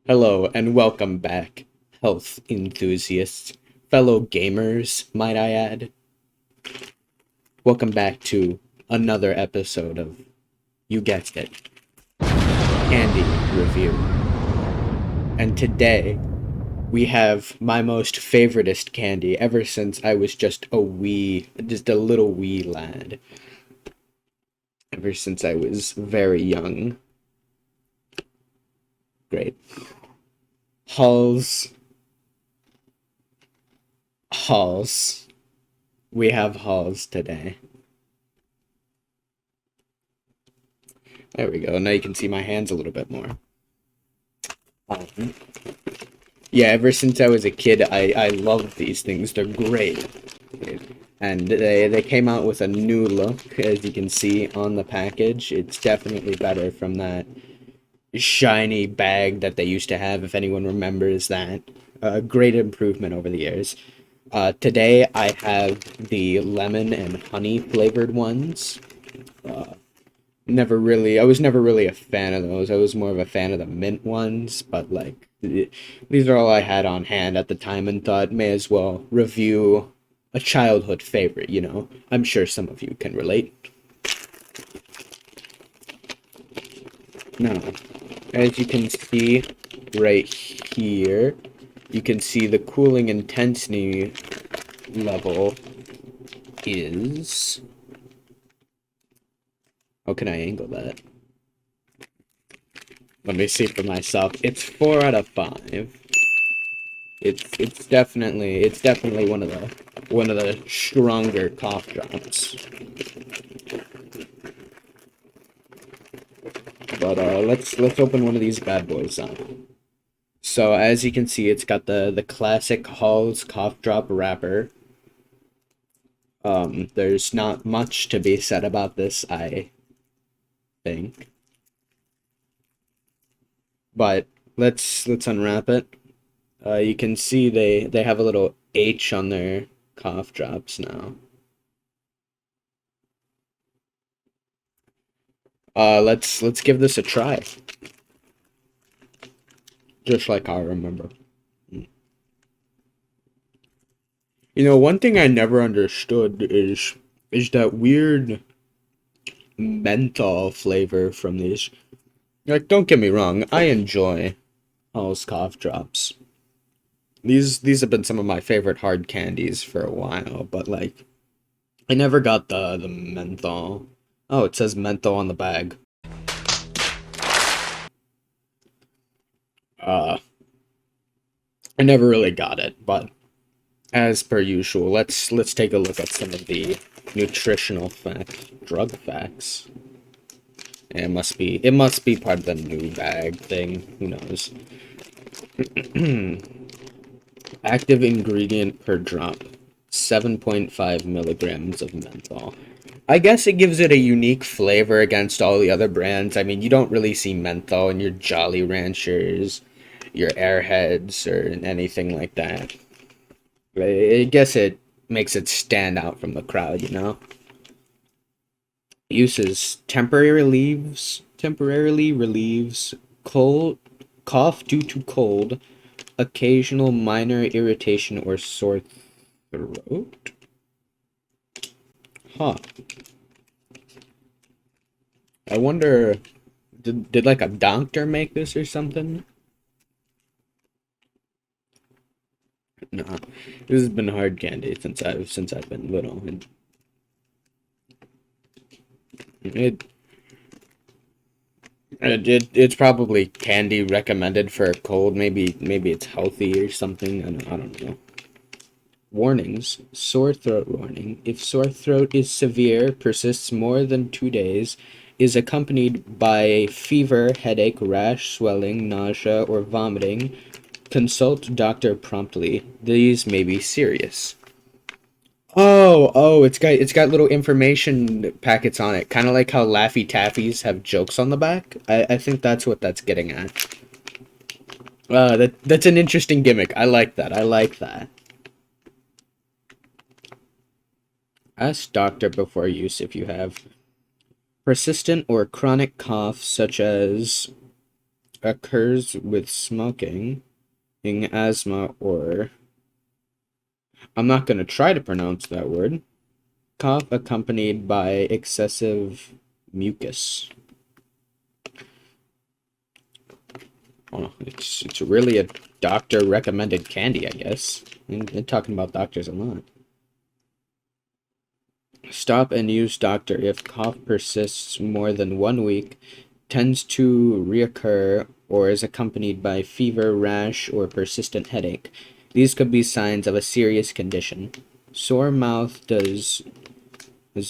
Hello and welcome back, health enthusiasts, fellow gamers, might I add. Welcome back to another episode of, you guessed it, Candy Review. And today, we have my most favoritist candy ever since I was just a little wee lad. Ever since I was very young. Great. Halls. Halls. We have Halls today. There we go. Now you can see my hands a little bit more. Um, yeah, ever since I was a kid, I love these things. They're great. And they came out with a new look, as you can see on the package. It's definitely better from that shiny bag that they used to have, if anyone remembers that. A great improvement over the years. Today I have the lemon and honey flavored ones. I was never really a fan of those. I was more of a fan of the mint ones, but like these are all I had on hand at the time and thought may as well review a childhood favorite. I'm sure some of you can relate. Now, as you can see right here, you can see the cooling intensity level is, how can I angle that? Let me see for myself. It's 4 out of 5. It's definitely one of the stronger cough drops. But let's open one of these bad boys up. So as you can see, it's got the classic Halls cough drop wrapper. There's not much to be said about this, I think. But let's unwrap it. You can see they have a little H on their cough drops now. Let's give this a try. Just like I remember. One thing I never understood is that weird menthol flavor from these. Like, don't get me wrong, I enjoy Hall's cough drops. These have been some of my favorite hard candies for a while, but like I never got the menthol. Oh, it says menthol on the bag. Uh, I never really got it, but as per usual, let's take a look at some of the nutritional facts, drug facts. It must be part of the new bag thing. Who knows? Active ingredient per drop, 7.5 milligrams of menthol. I guess it gives it a unique flavor against all the other brands. I mean, you don't really see menthol in your Jolly Ranchers, your Airheads, or anything like that. I guess it makes it stand out from the crowd. Uses temporarily relieves cold cough due to cold, occasional minor irritation or sore throat. Huh. I wonder, did like a doctor make this or something? No. This has been hard candy since I've been little. And it it's probably candy recommended for a cold. Maybe it's healthy or something. I don't know. Warnings. Sore throat warning. If sore throat is severe, persists more than 2 days, is accompanied by fever, headache, rash, swelling, nausea, or vomiting, consult doctor promptly. These may be serious. Oh, it's got little information packets on it, kind of like how Laffy Taffies have jokes on the back. I think that's what that's getting at. That's an interesting gimmick. I like that. I like that. Ask doctor before use if you have persistent or chronic cough, such as occurs with smoking, in asthma, or I'm not going to try to pronounce that word. Cough accompanied by excessive mucus. Oh, it's really a doctor recommended candy, I guess. They're talking about doctors a lot. Stop and use doctor if cough persists more than 1 week, tends to reoccur, or is accompanied by fever, rash, or persistent headache. These could be signs of a serious condition. Sore mouth does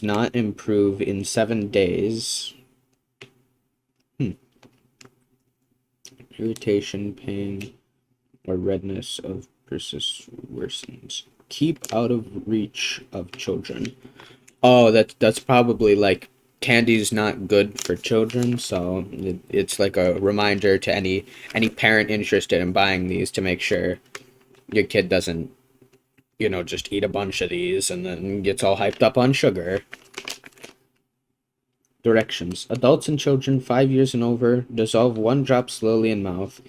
not improve in 7 days. Irritation, pain, or redness of persists worsens. Keep out of reach of children. Oh, that's probably like candy's not good for children, so it's like a reminder to any parent interested in buying these to make sure your kid doesn't, just eat a bunch of these and then gets all hyped up on sugar. Directions. Adults and children 5 years and over, dissolve 1 drop slowly in mouth.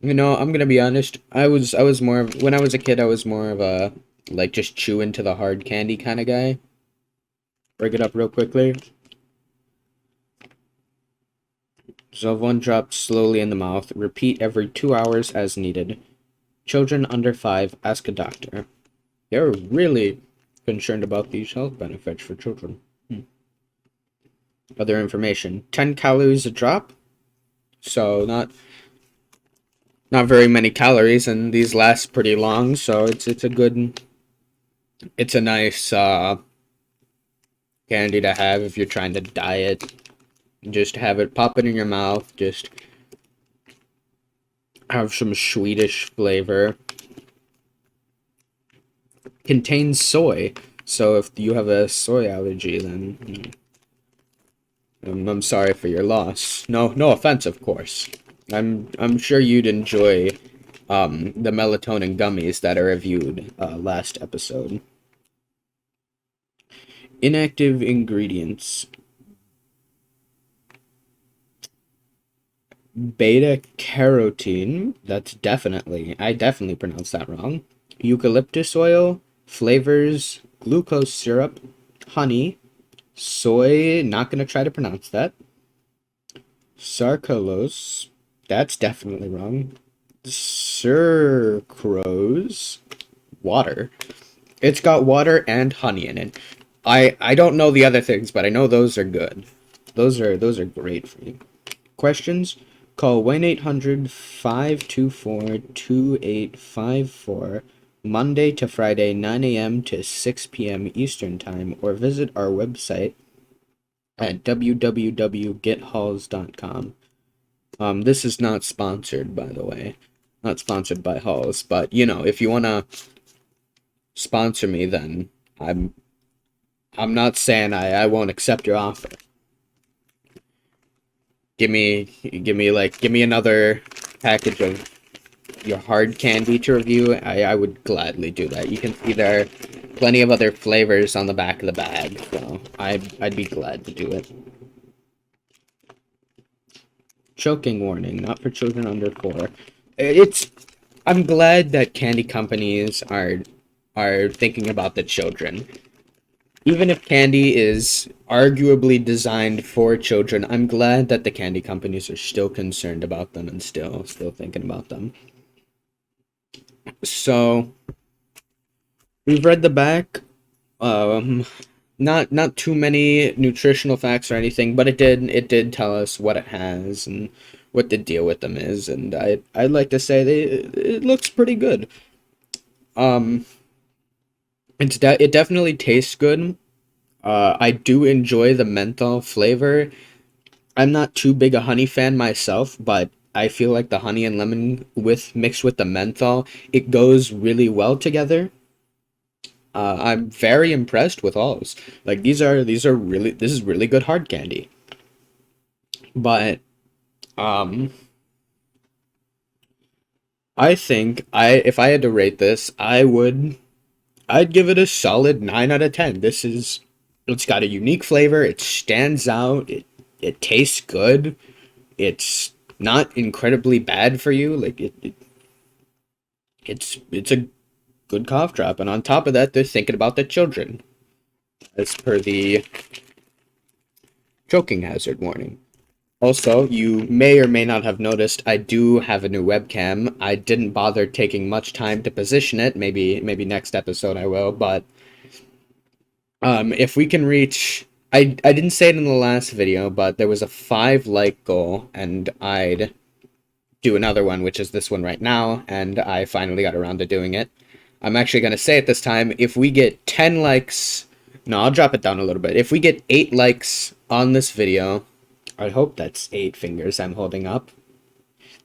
I'm gonna be honest. I was more of, when I was a kid, I was more of a like just chew into the hard candy kind of guy. Break it up real quickly. Dissolve 1 drop slowly in the mouth. Repeat every 2 hours as needed. Children under 5, ask a doctor. They're really concerned about these health benefits for children. Other information. 10 calories a drop. So not very many calories, and these last pretty long, so it's a nice candy to have if you're trying to diet. Just have it, pop it in your mouth, just have some sweetish flavor. Contains soy, so if you have a soy allergy, then I'm sorry for your loss. No offense, of course. I'm sure you'd enjoy the melatonin gummies that I reviewed last episode. Inactive ingredients. Beta carotene. I definitely pronounced that wrong. Eucalyptus oil, flavors, glucose syrup, honey, soy. Not gonna try to pronounce that. Sarcellose. That's definitely wrong. Sucrose. Water. It's got water and honey in it. I don't know the other things, but I know those are good. Those are great for you. Questions? Call 1-800-524-2854 Monday to Friday, 9 a.m. to 6 p.m. Eastern Time, or visit our website at www.gethalls.com. This is not sponsored, by the way. Not sponsored by Halls, but if you wanna sponsor me, then I'm not saying I won't accept your offer. Give me another package of your hard candy to review. I would gladly do that. You can see there are plenty of other flavors on the back of the bag, so I'd be glad to do it. Choking warning, not for children under 4. I'm glad that candy companies are thinking about the children. Even if candy is arguably designed for children, I'm glad that the candy companies are still concerned about them and still thinking about them. So we've read the back. Not too many nutritional facts or anything, but it did tell us what it has and what the deal with them is, and I'd like to say it looks pretty good. It definitely tastes good. I do enjoy the menthol flavor. I'm not too big a honey fan myself, but I feel like the honey and lemon mixed with the menthol, it goes really well together. I'm very impressed with alls. Like this is really good hard candy. But I think if I had to rate this, I'd give it a solid 9 out of 10. It's got a unique flavor, it stands out, it tastes good. It's not incredibly bad for you. Like it's a good cough drop, and on top of that, they're thinking about the children, as per the choking hazard warning. Also, you may or may not have noticed I do have a new webcam. I didn't bother taking much time to position it. Maybe next episode I will, but if we can reach I didn't say it in the last video, but there was a 5 like goal, and I'd do another one, which is this one right now, and I finally got around to doing it. I'm actually going to say it this time. If we get 10 likes, no, I'll drop it down a little bit. If we get 8 likes on this video, I hope that's 8 fingers I'm holding up.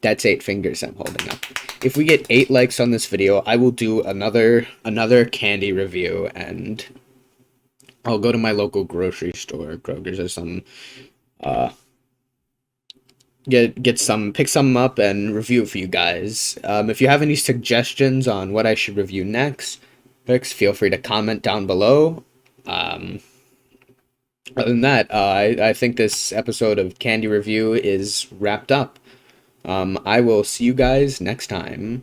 That's 8 fingers I'm holding up. If we get 8 likes on this video, I will do another candy review, and I'll go to my local grocery store, Kroger's or some, pick some up and review it for you guys. If you have any suggestions on what I should review next, feel free to comment down below. Other than that, I think this episode of Candy Review is wrapped up. I will see you guys next time.